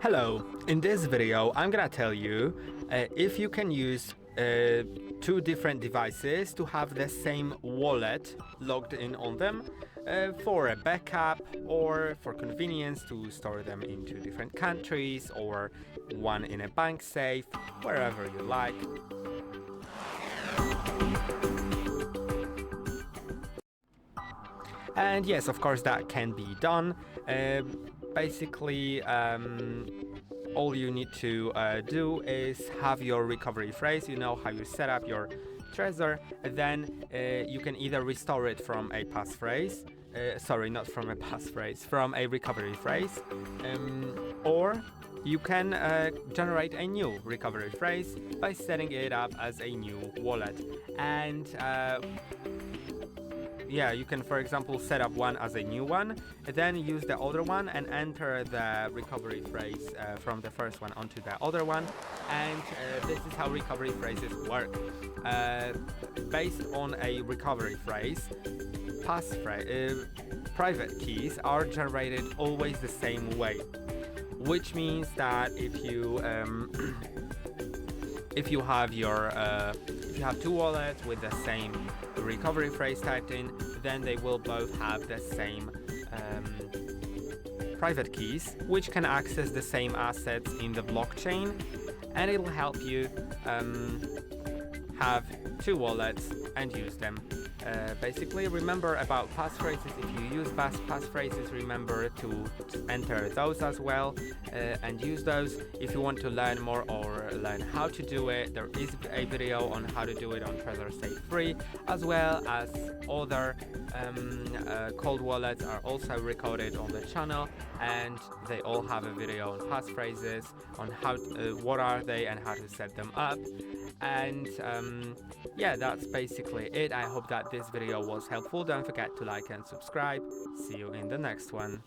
Hello, in this video I'm gonna tell you if you can use two different devices to have the same wallet logged in on them for a backup or for convenience to store them in two different countries or one in a bank safe, wherever you like. And yes, of course that can be done. Basically, all you need to do is have your recovery phrase. You know how you set up your Trezor, then you can either restore it from a passphrase, sorry, not from a passphrase, from a recovery phrase, or you can generate a new recovery phrase by setting it up as a new wallet. And yeah, you can, for example, set up one as a new one, then use the other one and enter the recovery phrase from the first one onto the other one. And this is how recovery phrases work. Based on a recovery phrase, private keys are generated always the same way, which means that if you have two wallets with the same recovery phrase typed in, then they will both have the same private keys, which can access the same assets in the blockchain, and it'll help you have two wallets and use them. Basically, remember about passphrases. If you use passphrases, remember to enter those as well and use those. If you want to learn more or learn how to do it, there is a video on how to do it on TREZOR Safe free, as well as other cold wallets are also recorded on the channel, and they all have a video on passphrases, on how what are they and how to set them up. And yeah, that's basically it. I hope that this video was helpful. Don't forget to like and subscribe. See you in the next one.